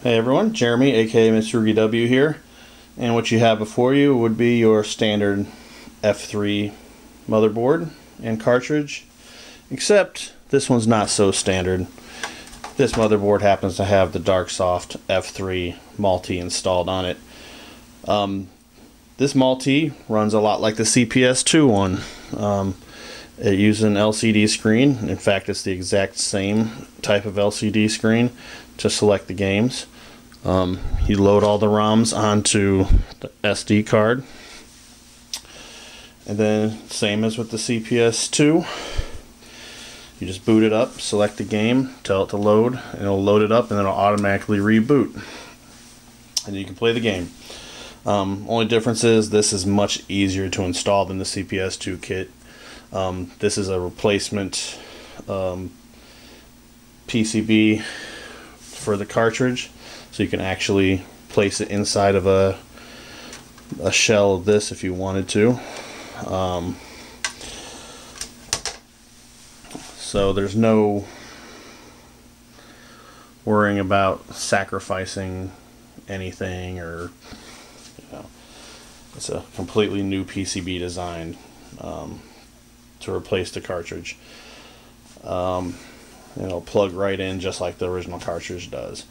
Hey everyone, Jeremy, aka Mr. Rugi W here, and what you have before you would be your standard F3 motherboard and cartridge, except this one's not so standard. This motherboard happens to have the Darksoft F3 multi installed on it. This multi runs a lot like the CPS2 one. It uses an LCD screen. In fact, it's the exact same type of LCD screen to select the games. You load all the ROMs onto the SD card, and then same as with the CPS2, you just boot it up, select the game, tell it to load, and it'll load it up and then it'll automatically reboot, and you can play the game. Only difference is this is much easier to install than the CPS2 kit. This is a replacement PCB for the cartridge, so you can actually place it inside of a shell of this if you wanted to. So there's no worrying about sacrificing anything, or it's a completely new PCB design to replace the cartridge. It'll plug right in just like the original cartridge does.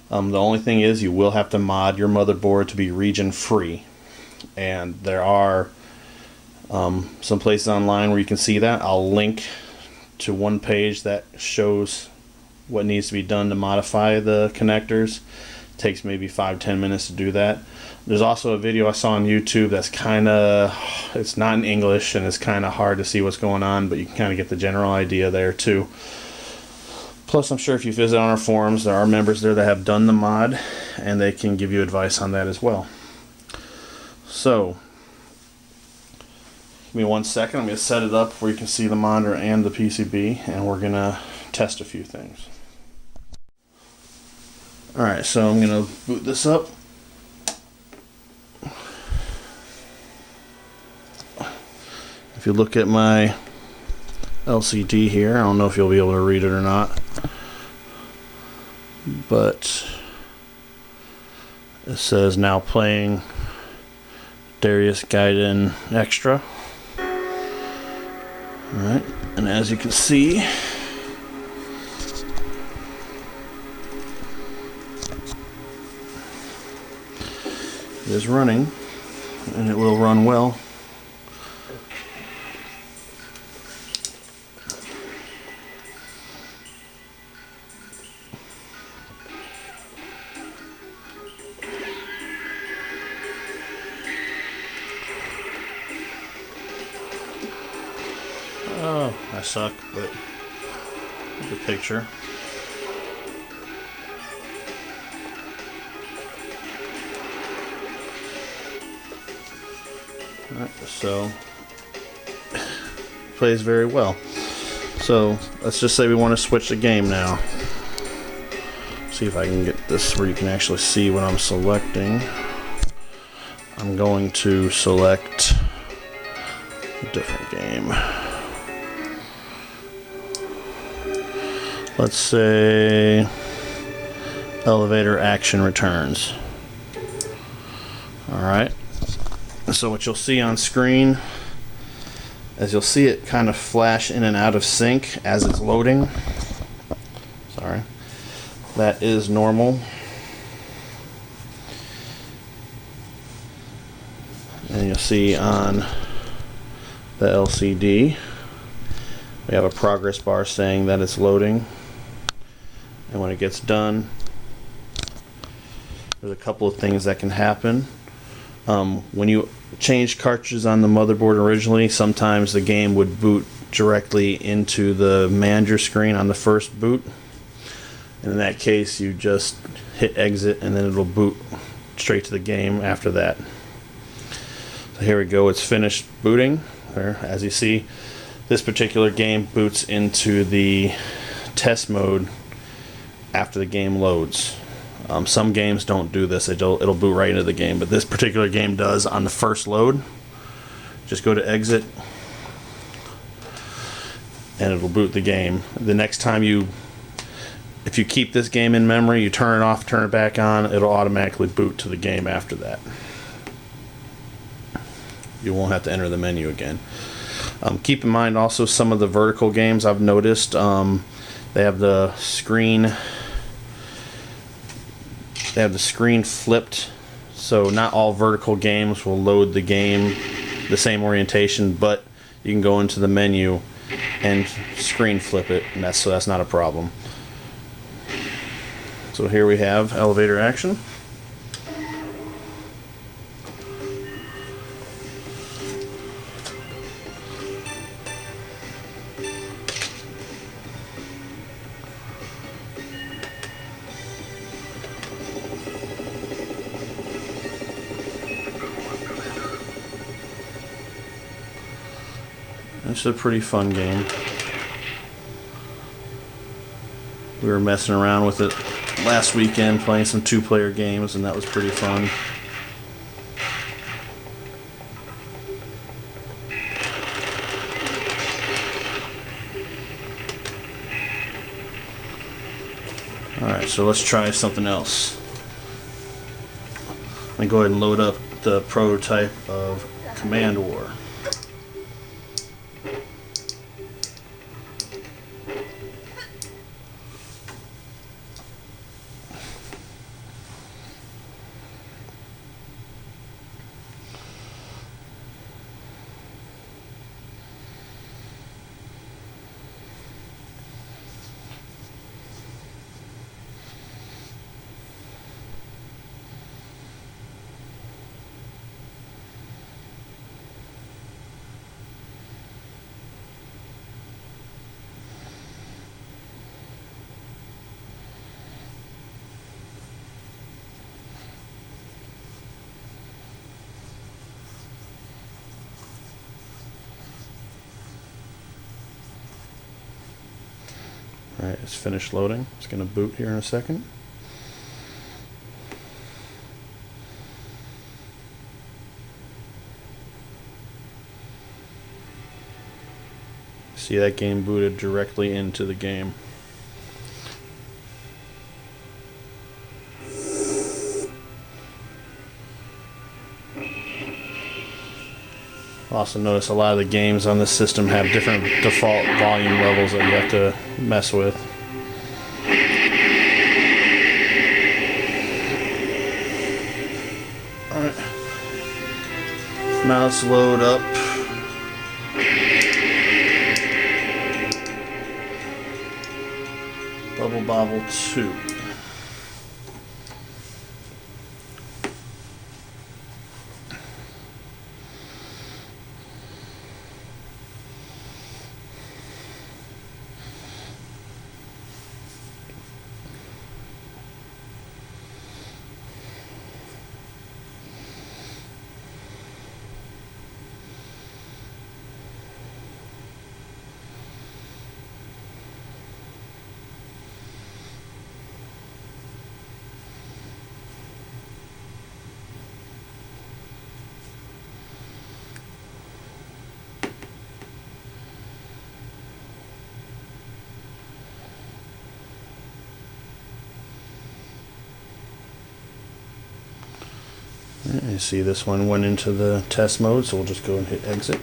The only thing is you will have to mod your motherboard to be region free, and there are some places online where you can see that. I'll link to one page that shows what needs to be done to modify the connectors. It takes maybe 5-10 minutes to do that. There's also a video I saw on YouTube that's it's not in English and it's kind of hard to see what's going on, but you can kind of get the general idea there too. Plus, I'm sure if you visit on our forums, there are members there that have done the mod, and they can give you advice on that as well. So, give me 1 second. I'm going to set it up where you can see the monitor and the PCB, and we're going to test a few things. Alright, so I'm going to boot this up. If you look at my LCD here, I don't know if you'll be able to read it or not, but it says now playing Darius Gaiden Extra. Alright, and as you can see, it is running, and it will run well. Oh, I suck, but the picture. Alright, so plays very well. So let's just say we want to switch the game now. See if I can get this where you can actually see what I'm selecting. I'm going to select a different game. Let's say Elevator Action Returns. Alright. So what you'll see on screen is you'll see it kind of flash in and out of sync as it's loading. Sorry. That is normal. And you'll see on the LCD we have a progress bar saying that it's loading. And when it gets done, there's a couple of things that can happen. When you change cartridges on the motherboard originally, sometimes the game would boot directly into the manager screen on the first boot. And in that case, you just hit exit and then it'll boot straight to the game after that. So here we go, it's finished booting. There, as you see, this particular game boots into the test mode after the game loads. Some games don't do this, it'll boot right into the game, but this particular game does on the first load. Just go to exit and it'll boot the game. The next time you if you keep this game in memory, you turn it off, turn it back on, it'll automatically boot to the game after that. You won't have to enter the menu again. Keep in mind also some of the vertical games I've noticed, they have the screen flipped, so not all vertical games will load the game the same orientation, but you can go into the menu and screen flip it, and that's not a problem. So here we have elevator action. It's a pretty fun game. We were messing around with it last weekend, playing some 2-player games, and that was pretty fun. Alright, so let's try something else. Let me go ahead and load up the prototype of Command War. Alright, it's finished loading. It's going to boot here in a second. See, that game booted directly into the game. Also notice a lot of the games on this system have different default volume levels that you have to mess with. Alright. Now let's load up Bubble Bobble 2. You see this one went into the test mode, so we'll just go and hit exit.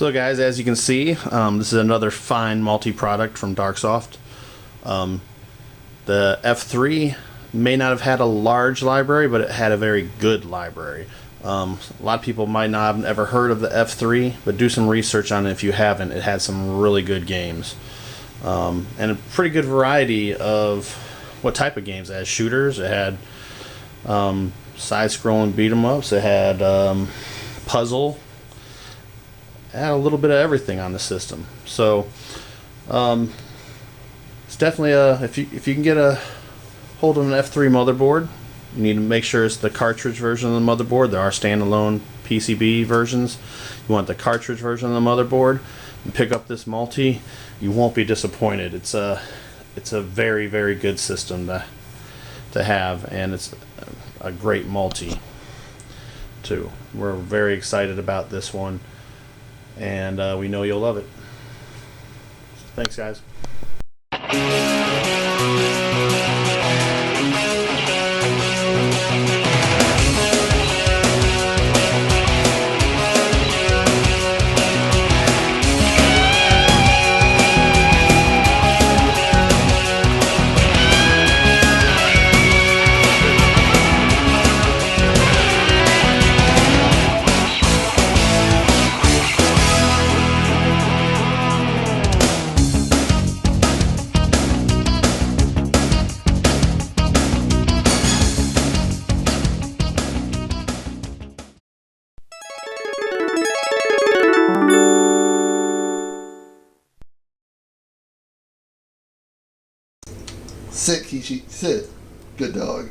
So guys, as you can see, this is another fine multi-product from Darksoft. The F3 may not have had a large library, but it had a very good library. A lot of people might not have ever heard of the F3, but do some research on it if you haven't. It had some really good games. And a pretty good variety of what type of games. It had shooters, it had side-scrolling beat-em-ups, it had puzzle, it had a little bit of everything on the system. So it's definitely if you can get a hold of an F3 motherboard, you need to make sure it's the cartridge version of the motherboard. There are standalone PCB versions. You want the cartridge version of the motherboard. And pick up this multi, you won't be disappointed. It's a very, very good system to have, and it's a great multi too. We're very excited about this one, and we know you'll love it. Thanks, guys. Sit, Kishi, sit. Good dog.